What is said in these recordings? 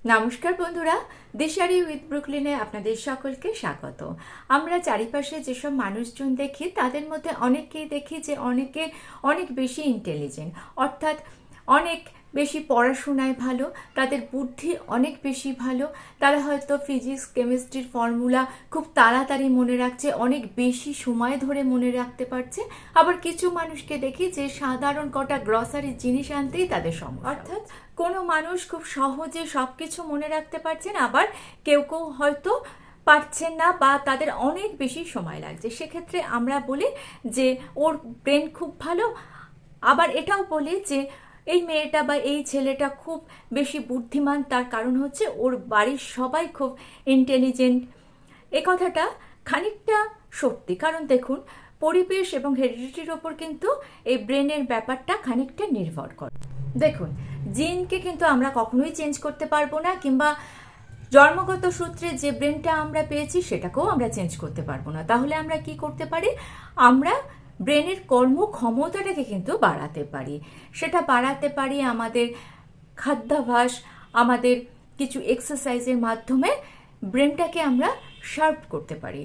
নমস্কার বন্ধুরা, দিশারি উইথ ব্রুকলিনে আপনাদের সকলকে স্বাগত। আমরা চারিপাশে যেসব মানুষজন দেখি তাদের মধ্যে অনেককেই দেখি যে অনেকে অনেক বেশি ইন্টেলিজেন্ট, অর্থাৎ অনেক বেশি পড়াশোনায় ভালো, তাদের বুদ্ধি অনেক বেশি ভালো। তারা হয়তো ফিজিক্স কেমিস্ট্রির ফর্মুলা খুব তাড়াতাড়ি মনে রাখছে, অনেক বেশি সময় ধরে মনে রাখতে পারছে। আবার কিছু মানুষকে দেখি যে সাধারণ কটা গ্রসারির জিনিস আনতেই তাদের সমস্যা, অর্থাৎ কোনো মানুষ খুব সহজে সব কিছু মনে রাখতে পারছেন, আবার কেউ কেউ হয়তো পারছেন না বা তাদের অনেক বেশি সময় লাগছে। সেক্ষেত্রে আমরা বলি যে ওর ব্রেন খুব ভালো। আবার এটাও বলি যে এই মেয়েটা বা এই ছেলেটা খুব বেশি বুদ্ধিমান, তার কারণ হচ্ছে ওর বাড়ির সবাই খুব ইন্টেলিজেন্ট। এ কথাটা খানিকটা সত্যি, কারণ দেখুন পরিবেশ এবং হেরিডিটির ওপর কিন্তু এই ব্রেনের ব্যাপারটা খানিকটা নির্ভর করে। দেখুন, জিনকে কিন্তু আমরা কখনোই চেঞ্জ করতে পারবো না, কিংবা জন্মগত সূত্রে যে ব্রেনটা আমরা পেয়েছি সেটাকেও আমরা চেঞ্জ করতে পারবো না। তাহলে আমরা কি করতে পারি? আমরা ব্রেনের কর্মক্ষমতাটাকে কিন্তু বাড়াতে পারি। সেটা বাড়াতে পারি আমাদের খাদ্যাভ্যাস, আমাদের কিছু এক্সারসাইজের মাধ্যমে ব্রেনটাকে আমরা শার্প করতে পারি।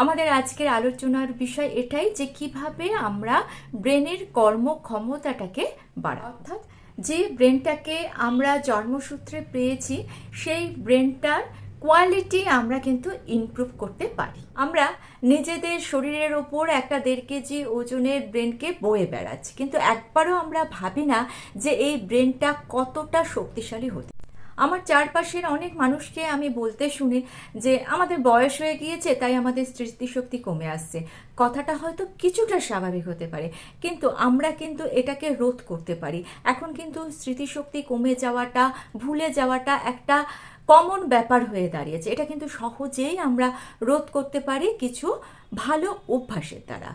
আমাদের আজকের আলোচনার বিষয় এটাই যে কিভাবে আমরা ব্রেনের কর্মক্ষমতাটাকে বাড়াই, অর্থাৎ যে ব্রেনটাকে আমরা জন্মসূত্রে পেয়েছি সেই ব্রেনটার কোয়ালিটি আমরা কিন্তু ইমপ্রুভ করতে পারি। আমরা নিজেদের শরীরের ওপর একটা 1.5 কেজি ওজনের ব্রেনকে বয়ে বেড়াচ্ছি, কিন্তু একবারও আমরা ভাবি না যে এই ব্রেনটা কতটা শক্তিশালী হতে। আমার চারপাশের অনেক মানুষকে আমি বলতে শুনি যে আমাদের বয়স হয়ে গিয়েছে তাই আমাদের স্মৃতিশক্তি কমে আসছে। কথাটা হয়তো কিছুটা স্বাভাবিক হতে পারে, কিন্তু আমরা কিন্তু এটাকে রোধ করতে পারি। এখন কিন্তু স্মৃতিশক্তি কমে যাওয়াটা, ভুলে যাওয়াটা একটা কমন ব্যাপার হয়ে দাঁড়িয়েছে। এটা কিন্তু সহজেই আমরা রোধ করতে পারি কিছু ভালো অভ্যাসের দ্বারা।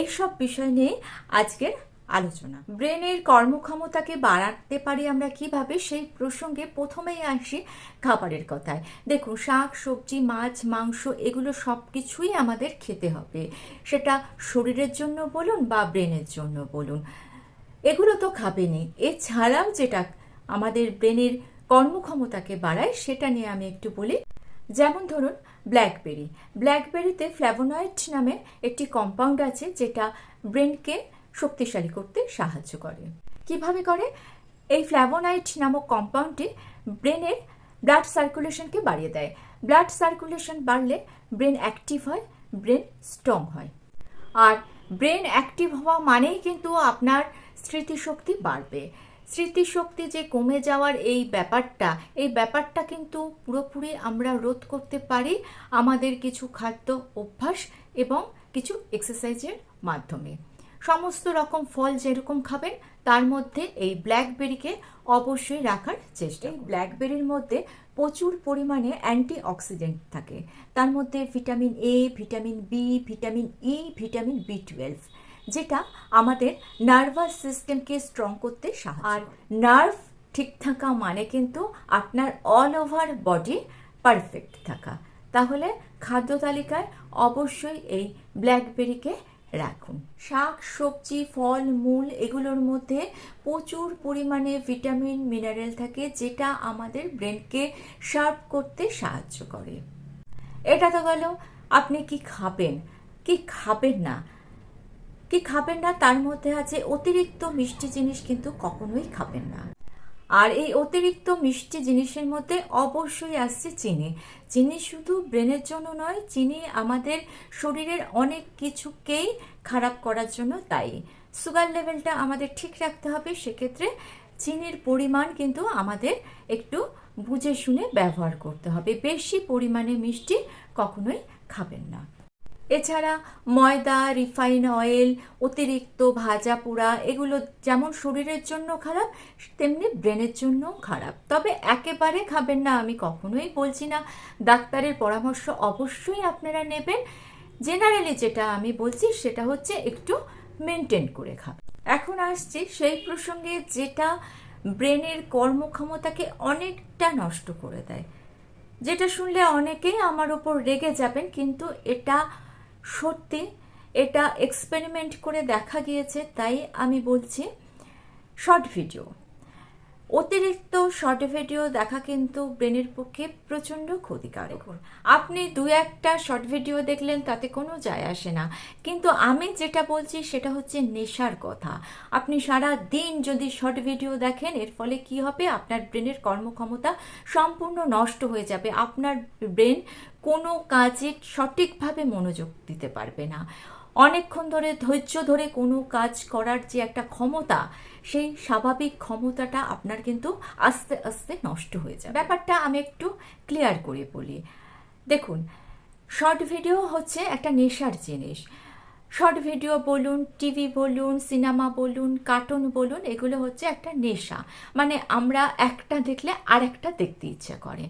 এইসব বিষয় নিয়ে আজকের আলোচনা। ব্রেনের কর্মক্ষমতাকে বাড়াতে পারি আমরা কিভাবে, সেই প্রসঙ্গে প্রথমেই আসি খাবারের কথায়। দেখুন, শাক সবজি মাছ মাংস এগুলো সব কিছুই আমাদের খেতে হবে, সেটা শরীরের জন্য বলুন বা ব্রেনের জন্য বলুন। এগুলো তো খাবেনই, এছাড়াও যেটা আমাদের ব্রেনের কর্মক্ষমতাকে বাড়ায় সেটা নিয়ে আমি একটু বলি। যেমন ধরুন ব্ল্যাকবেরি। ব্ল্যাকবেরিতে ফ্ল্যাভোনয়েড নামে একটি কম্পাউন্ড আছে যেটা ব্রেনকে শক্তিশালী করতে সাহায্য করে। কিভাবে করে? এই ফ্ল্যাভোনয়েড নামক কম্পাউন্ডটি ব্রেনের ব্লাড সার্কুলেশনকে বাড়িয়ে দেয়। ব্লাড সার্কুলেশন বাড়লে ব্রেন অ্যাক্টিভ হয়, ব্রেন স্ট্রং হয়। আর ব্রেন অ্যাক্টিভ হওয়া মানেই কিন্তু আপনার স্মৃতিশক্তি বাড়বে। স্মৃতিশক্তি যে কমে যাওয়ার এই ব্যাপারটা কিন্তু পুরোপুরি আমরা রোধ করতে পারি আমাদের কিছু খাদ্য অভ্যাস এবং কিছু এক্সারসাইজের মাধ্যমে। সমস্ত রকম ফল যেরকম খাবেন তার মধ্যে এই ব্ল্যাকবেরিকে অবশ্যই রাখার চেষ্টা। ব্ল্যাকবেরির মধ্যে প্রচুর পরিমাণে অ্যান্টিঅক্সিডেন্ট থাকে। তার মধ্যে vitamin A, vitamin B, vitamin E, vitamin বি12, যেটা আমাদের নার্ভাস সিস্টেমকে স্ট্রং করতে সাহায্য করে। আর নার্ভ ঠিক থাকা মানে কিন্তু আপনার অল ওভার বডি পারফেক্ট থাকা। তাহলে খাদ্য তালিকায় অবশ্যই এই ব্ল্যাকবেরিকে রাখুন। শাক সবজি ফল মূল এগুলোর মধ্যে প্রচুর পরিমাণে ভিটামিন মিনারেল থাকে, যেটা আমাদের ব্রেনকে শার্প করতে সাহায্য করে। এটা তো গেল আপনি কি খাবেন, কি খাবেন না। কি খাবেন না তার মধ্যে আছে অতিরিক্ত মিষ্টি জিনিস কিন্তু কখনোই খাবেন না। আর এই অতিরিক্ত মিষ্টি জিনিসের মধ্যে অবশ্যই আসছে চিনি। চিনি শুধু ব্রেনের জন্য নয়, চিনি আমাদের শরীরের অনেক কিছুকেই খারাপ করার জন্য দায়ী। সুগার লেভেলটা আমাদের ঠিক রাখতে হবে, সেক্ষেত্রে চিনির পরিমাণ কিন্তু আমাদের একটু বুঝে শুনে ব্যবহার করতে হবে। বেশি পরিমাণে মিষ্টি কখনোই খাবেন না। এছাড়া ময়দা, রিফাইন অয়েল, অতিরিক্ত ভাজা পোড়া এগুলো যেমন শরীরের জন্য খারাপ, তেমনি ব্রেনের জন্যও খারাপ। তবে একেবারে খাবেন না আমি কখনোই বলছি না, ডাক্তারের পরামর্শ অবশ্যই আপনারা নেবেন। জেনারেলি যেটা আমি বলছি সেটা হচ্ছে একটু মেনটেন করে খাবেন। এখন আসছি সেই প্রসঙ্গে যেটা ব্রেনের কর্মক্ষমতাকে অনেকটা নষ্ট করে দেয়, যেটা শুনলে অনেকেই আমার ওপর রেগে যাবেন, কিন্তু এটা সত্যি, এটা এক্সপেরিমেন্ট করে দেখা গিয়েছে, তাই আমি বলছি। শর্ট ভিডিও, অতিরিক্ত শর্ট ভিডিও দেখা কিন্তু ব্রেনের পক্ষে প্রচণ্ড ক্ষতিকারক। আপনি দু একটা শর্ট ভিডিও দেখলেন তাতে কোনো যায় আসে না, কিন্তু আমি যেটা বলছি সেটা হচ্ছে নেশার কথা। আপনি সারা দিন যদি শর্ট ভিডিও দেখেন, এর ফলে কি হবে, আপনার ব্রেনের কর্মক্ষমতা সম্পূর্ণ নষ্ট হয়ে যাবে। আপনার ব্রেন কোনো কাজে সঠিকভাবে মনোযোগ দিতে পারবে না। অনেকক্ষণ ধরে ধৈর্য ধরে কোনো কাজ করার যে একটা ক্ষমতা, সেই স্বাভাবিক ক্ষমতাটা আপনার কিন্তু আস্তে আস্তে নষ্ট হয়ে যায়। ব্যাপারটা আমি একটু ক্লিয়ার করে বলি। দেখুন, শর্ট ভিডিও হচ্ছে একটা নেশার জিনিস। শর্ট ভিডিও বলুন, টিভি বলুন, সিনেমা বলুন, কার্টুন বলুন, এগুলো হচ্ছে একটা নেশা। মানে আমরা একটা দেখলে আর একটা দেখতে ইচ্ছা করে।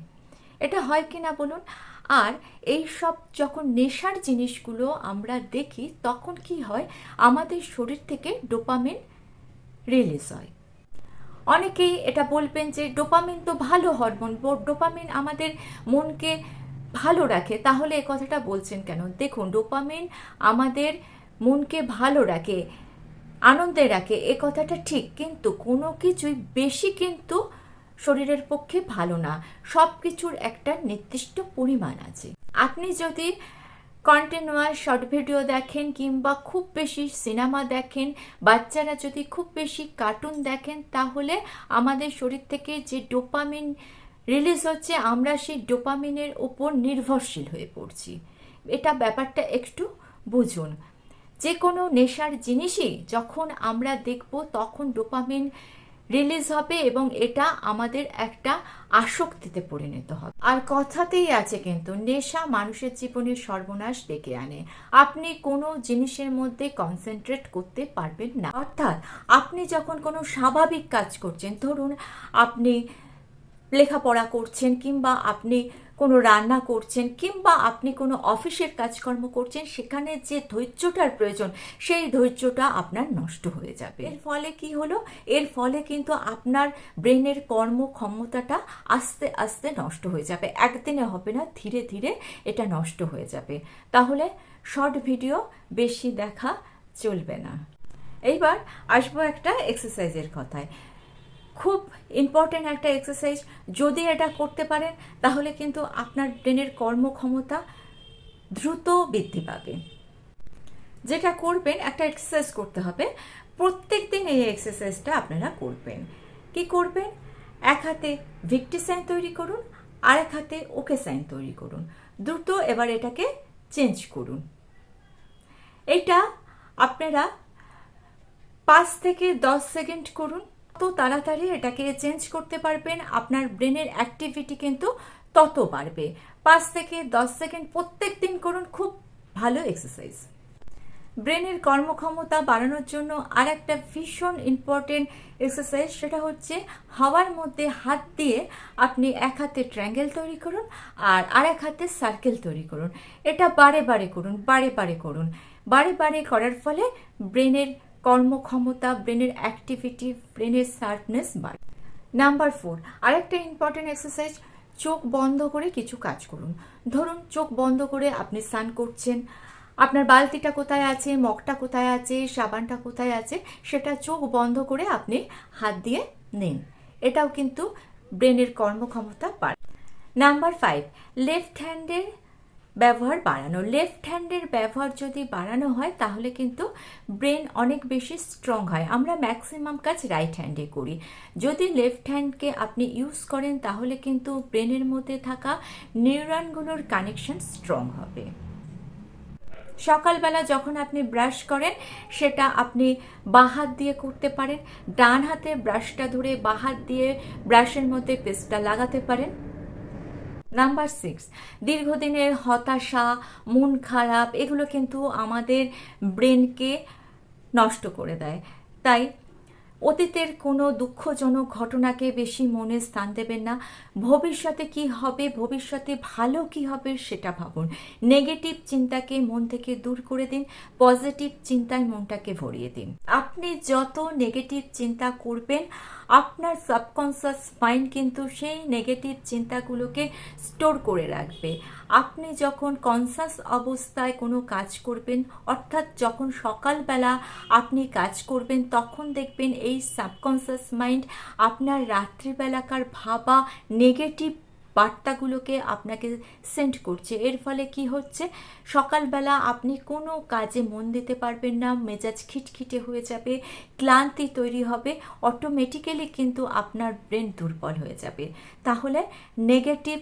এটা হয় কি না বলুন? আর এই সব যখন নেশার জিনিসগুলো আমরা দেখি, তখন কি হয়, আমাদের শরীর থেকে ডোপামিন রিলিজ হয়। অনেকেই এটা বলবেন যে ডোপামিন তো ভালো হরমোন, ডোপামিন আমাদের মনকে ভালো রাখে, তাহলে এ কথাটা বলছেন কেন? দেখুন, ডোপামিন আমাদের মনকে ভালো রাখে, আনন্দে রাখে, এ কথাটা ঠিক, কিন্তু কোনো কিছুই বেশি কিন্তু শরীরের পক্ষে ভালো না। সব কিছুর একটা নির্দিষ্ট পরিমাণ আছে। আপনি যদি কন্টিনিউয়াস শর্ট ভিডিও দেখেন কিংবা খুব বেশি সিনেমা দেখেন, বাচ্চারা যদি খুব বেশি কার্টুন দেখেন, তাহলে আমাদের শরীর থেকে যে ডোপামিন রিলিজ হচ্ছে, আমরা সেই ডোপামিনের উপর নির্ভরশীল হয়ে পড়ছি। এটা ব্যাপারটা একটু বুঝুন। যে কোনো নেশার জিনিসই যখন আমরা দেখব, তখন ডোপামিন রিলিজ হবে এবং এটা আমাদের একটা আসক্তিতে পরিণত হবে। আর কথাতেই আছে কিন্তু, নেশা মানুষের জীবনের সর্বনাশ ডেকে আনে। আপনি কোনো জিনিসের মধ্যে কনসেন্ট্রেট করতে পারবেন না। অর্থাৎ আপনি যখন কোনো স্বাভাবিক কাজ করছেন, ধরুন আপনি লেখাপড়া করছেন, কিংবা আপনি কোনো রান্না করছেন, কিংবা আপনি কোনো অফিসের কাজকর্ম করছেন, সেখানে যে ধৈর্যটার প্রয়োজন, সেই ধৈর্যটা আপনার নষ্ট হয়ে যাবে। এর ফলে কি হলো? এর ফলে কিন্তু আপনার ব্রেনের কর্মক্ষমতাটা আস্তে আস্তে নষ্ট হয়ে যাবে। একদিনে হবে না, ধীরে ধীরে এটা নষ্ট হয়ে যাবে। তাহলে শর্ট ভিডিও বেশি দেখা চলবে না। এইবার আসবো একটা এক্সারসাইজের কথায়। খুব ইম্পর্টেন্ট একটা এক্সারসাইজ, যদি এটা করতে পারেন তাহলে কিন্তু আপনার ব্রেনের কর্মক্ষমতা দ্রুত বৃদ্ধি পাবে। যেটা করবেন, একটা এক্সারসাইজ করতে হবে, প্রত্যেক দিন এই এক্সারসাইজটা আপনারা করবেন। কি করবেন? এক হাতে ভিক্টি সাইন তৈরি করুন, আর এক হাতে ওকে সাইন তৈরি করুন। দ্রুত এবার এটাকে চেঞ্জ করুন। এটা আপনারা 5 থেকে 10 সেকেন্ড করুন। তত তাড়াতাড়ি এটাকে চেঞ্জ করতে পারবেন, আপনার ব্রেনের অ্যাক্টিভিটি কিন্তু তত বাড়বে। 5 থেকে 10 সেকেন্ড প্রত্যেক দিন করুন, খুব ভালো এক্সারসাইজ। ব্রেনের কর্মক্ষমতা বাড়ানোর জন্য আর একটা ভীষণ ইম্পর্টেন্ট এক্সারসাইজ, সেটা হচ্ছে হাওয়ার মধ্যে হাত দিয়ে আপনি এক হাতে ট্রায়াঙ্গেল তৈরি করুন আর আরেক হাতে সার্কেল তৈরি করুন। এটা বারে বারে করুন, বারে বারে করুন। বারে বারে করার ফলে ব্রেনের কর্মক্ষমতা, ব্রেনের অ্যাক্টিভিটি, ব্রেনের শার্পনেস বাড়ে। নাম্বার 4, আরেকটা ইম্পর্টেন্ট এক্সারসাইজ, চোখ বন্ধ করে কিছু কাজ করুন। ধরুন চোখ বন্ধ করে আপনি স্নান করছেন, আপনার বালতিটা কোথায় আছে, মগটা কোথায় আছে, সাবানটা কোথায় আছে, সেটা চোখ বন্ধ করে আপনি হাত দিয়ে নিন। এটাও কিন্তু ব্রেনের কর্মক্ষমতা বাড়ে। নাম্বার 5, লেফট হ্যান্ডের ব্যবহার বাড়ানো। লেফট হ্যান্ডের ব্যবহার যদি বাড়ানো হয়, তাহলে কিন্তু ব্রেন অনেক বেশি স্ট্রং হয়। আমরা ম্যাক্সিমাম কাজ রাইট হ্যান্ডে করি। যদি লেফট হ্যান্ডকে আপনি ইউজ করেন, তাহলে কিন্তু ব্রেনের মধ্যে থাকা নিউরনগুলোর কানেকশন স্ট্রং হবে। সকালবেলা যখন আপনি ব্রাশ করেন, সেটা আপনি বাঁ হাত দিয়ে করতে পারেন। ডান হাতে ব্রাশটা ধরে বাঁ হাত দিয়ে ব্রাশের মধ্যে পেস্টটা লাগাতে পারেন। নাম্বার 6, দীর্ঘদিনের হতাশা, মন খারাপ, এগুলো কিন্তু আমাদের ব্রেনকে নষ্ট করে দেয়। তাই অতীতের কোনো দুঃখজনক ঘটনাকে বেশি মনে স্থান দেবেন না। ভবিষ্যতে কি হবে, ভবিষ্যতে ভালো কি হবে সেটা ভাবুন। নেগেটিভ চিন্তাকে মন থেকে দূর করে দিন, পজিটিভ চিন্তায় মনটাকে ভরিয়ে দিন। আপনি যত নেগেটিভ চিন্তা করবেন, আপনার সাবকনসিয়াস মাইন্ড কিন্তু সেই নেগেটিভ চিন্তাগুলোকে স্টোর করে রাখবে। আপনি যখন কনসাস অবস্থায় কোনো কাজ করবেন, অর্থাৎ যখন সকালবেলা আপনি কাজ করবেন, তখন দেখবেন এই সাবকনসিয়াস মাইন্ড আপনার রাত্রিবেলাকার ভাবা নেগেটিভ বার্তাগুলোকে আপনাকে সেন্ড করছে। এর ফলে কি হচ্ছে, সকালবেলা আপনি কোনো কাজে মন দিতে পারবেন না, মেজাজ খিটখিটে হয়ে যাবে, ক্লান্তি তৈরি হবে, অটোমেটিক্যালি কিন্তু আপনার ব্রেন দুর্বল হয়ে যাবে। তাহলে নেগেটিভ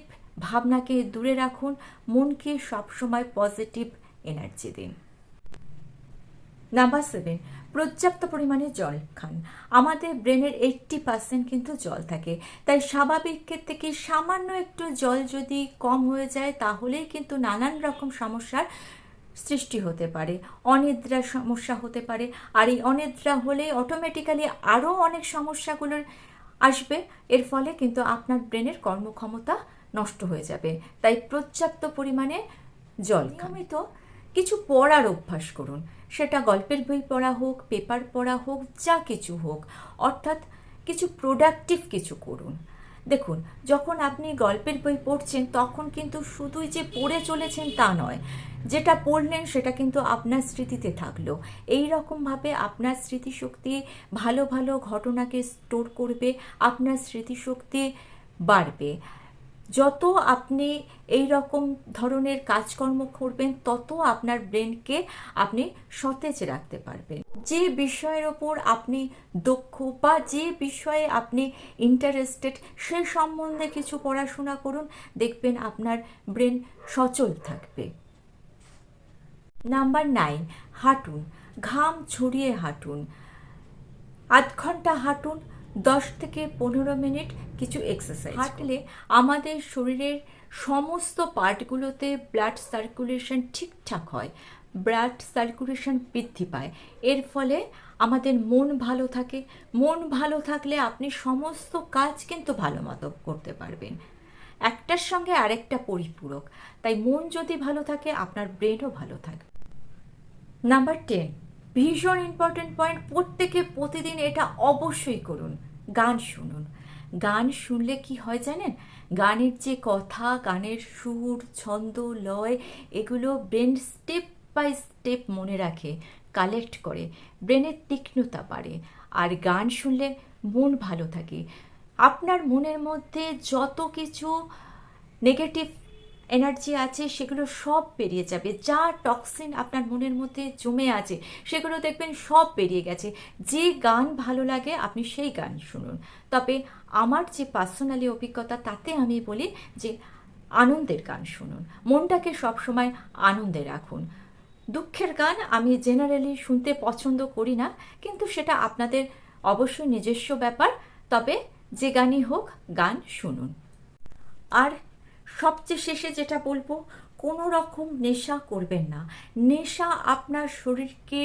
ভাবনাকে দূরে রাখুন, মনকে সবসময় পজিটিভ এনার্জি দিন। নাম্বার 7, পর্যাপ্ত পরিমাণে জল খান। আমাদের ব্রেনের 80% কিন্তু জল থাকে, তাই স্বাভাবিকের থেকে সামান্য একটু জল যদি কম হয়ে যায় তাহলেই কিন্তু নানান রকম সমস্যার সৃষ্টি হতে পারে, অনিদ্রার সমস্যা হতে পারে। আর এই অনিদ্রা হলে অটোমেটিক্যালি আরও অনেক সমস্যাগুলোর আসবে। এর ফলে কিন্তু আপনার ব্রেনের কর্মক্ষমতা নষ্ট হয়ে যাবে। তাই পর্যাপ্ত পরিমাণে জল নিয়মিত কিছু পড়ার অভ্যাস করুন, সেটা গল্পের বই পড়া হোক, পেপার পড়া হোক, যা কিছু হোক, অর্থাৎ কিছু প্রোডাক্টিভ কিছু করুন। দেখুন, যখন আপনি গল্পের বই পড়ছেন তখন কিন্তু শুধুই যে পড়ে চলেছেন তা নয়, যেটা পড়লেন সেটা কিন্তু আপনার স্মৃতিতে থাকলো। এই রকমভাবে আপনার স্মৃতিশক্তি ভালো ভালো ঘটনাকে স্টোর করবে, আপনার স্মৃতিশক্তি বাড়বে। যত আপনি এই রকম ধরনের কাজকর্ম করবেন তত আপনার ব্রেনকে আপনি সতেজ রাখতে পারবেন। যে বিষয়ের ওপর আপনি দক্ষ বা যে বিষয়ে আপনি ইন্টারেস্টেড সে সম্বন্ধে কিছু পড়াশোনা করুন, দেখবেন আপনার ব্রেন সচল থাকবে। নাম্বার 9, হাঁটুন, ঘাম ঝরিয়ে হাঁটুন। আধ ঘন্টা হাঁটুন, 10 থেকে 15 মিনিট কিছু এক্সারসাইজ। হাঁটলে আমাদের শরীরের সমস্ত পার্টগুলোতে ব্লাড সার্কুলেশন ঠিকঠাক হয়, ব্লাড সার্কুলেশন বৃদ্ধি পায়। এর ফলে আমাদের মন ভালো থাকে। মন ভালো থাকলে আপনি সমস্ত কাজ কিন্তু ভালো মতো করতে পারবেন। একটার সঙ্গে আরেকটা পরিপূরক। তাই মন যদি ভালো থাকে আপনার ব্রেনও ভালো থাকবে। নাম্বার 10, ভীষণ ইম্পর্টেন্ট পয়েন্ট, প্রত্যেকে প্রতিদিন এটা অবশ্যই করুন, গান শুনুন। গান শুনলে কি হয় জানেন, গানের যে কথা, গানের সুর, ছন্দ, লয়, এগুলো ব্রেন স্টেপ বাই স্টেপ মনে রাখে, কালেক্ট করে, ব্রেনের তীক্ষ্ণতা বাড়ে। আর গান শুনলে মন ভালো থাকে। আপনার মনের মধ্যে যত কিছু নেগেটিভ এনার্জি আছে সেগুলো সব বেরিয়ে যাবে। যা টক্সিন আপনার মনের মধ্যে জমে আছে সেগুলো দেখবেন সব বেরিয়ে গেছে। যে গান ভালো লাগে আপনি সেই গান শুনুন। তবে আমার যে পার্সোনালি অভিজ্ঞতা তাতে আমি বলি যে আনন্দের গান শুনুন, মনটাকে সবসময় আনন্দে রাখুন। দুঃখের গান আমি জেনারেলি শুনতে পছন্দ করি না, কিন্তু সেটা আপনাদের অবশ্যই নিজস্ব ব্যাপার। তবে যে গানই হোক, গান শুনুন। আর সবচেয়ে শেষে যেটা বলবো, কোনো রকম নেশা করবেন না। নেশা আপনার শরীরকে,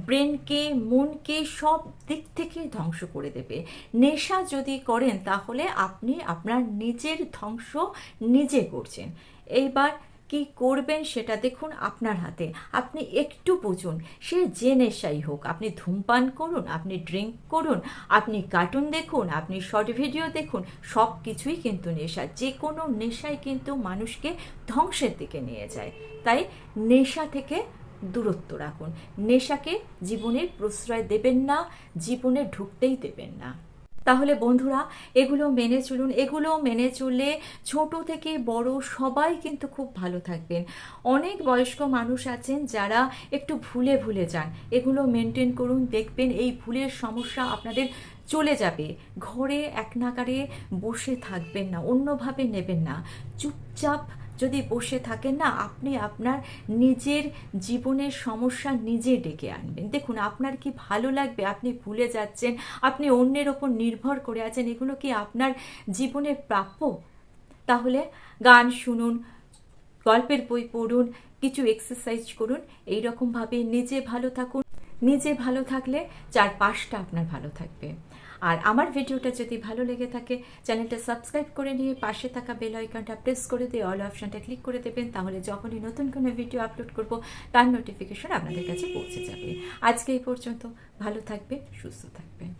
ব্রেনকে, মনকে সব দিক থেকে ধ্বংস করে দেবে। নেশা যদি করেন তাহলে আপনি আপনার নিজের ধ্বংস নিজে করছেন। এইবার কি করবেন সেটা দেখুন আপনার হাতে। আপনি একটু বুঝুন, সে যে নেশাই হোক, আপনি ধূমপান করুন, আপনি ড্রিঙ্ক করুন, আপনি কার্টুন দেখুন, আপনি শর্ট ভিডিও দেখুন, সব কিছুই কিন্তু নেশা। যে কোনো নেশাই কিন্তু মানুষকে ধ্বংসের দিকে নিয়ে যায়। তাই নেশা থেকে দূরত্ব রাখুন। নেশাকে জীবনের প্রশ্রয় দেবেন না, জীবনে ঢুকতেই দেবেন না। তাহলে বন্ধুরা, এগুলো মেনে চলুন। এগুলো মেনে চললে ছোট থেকে বড় সবাই কিন্তু খুব ভালো থাকবেন। অনেক বয়স্ক মানুষ আছেন যারা একটু ভুলে ভুলে যান। এগুলো মেনটেন করুন, দেখবেন এই ভুলের সমস্যা আপনাদের চলে যাবে। ঘরে এক নাগারে বসে থাকবেন না, অন্যভাবে নেবেন না। চুপচাপ যদি বসে থাকেন না, আপনি আপনার নিজের জীবনের সমস্যা নিজে ডেকে আনবেন। দেখুন আপনার কি ভালো লাগবে, আপনি ভুলে যাচ্ছেন, আপনি অন্যের ওপর নির্ভর করে আছেন, এগুলো কি আপনার জীবনের প্রাপ্য? তাহলে গান শুনুন, গল্পের বই পড়ুন, কিছু এক্সারসাইজ করুন, এই রকমভাবে নিজে ভালো থাকুন। নিজে ভালো থাকলে চারপাশটা আপনার ভালো থাকবে। আর আমার ভিডিওটা যদি ভালো লেগে থাকে, চ্যানেলটা সাবস্ক্রাইব করে নিয়ে পাশে থাকা বেল আইকনটা প্রেস করে দিয়ে অল অপশানটা ক্লিক করে দেবেন। তাহলে যখনই নতুন কোনো ভিডিও আপলোড করব তার নোটিফিকেশন আপনাদের কাছে পৌঁছে যাবে। আজকে এই পর্যন্ত, ভালো থাকবেন, সুস্থ থাকবেন।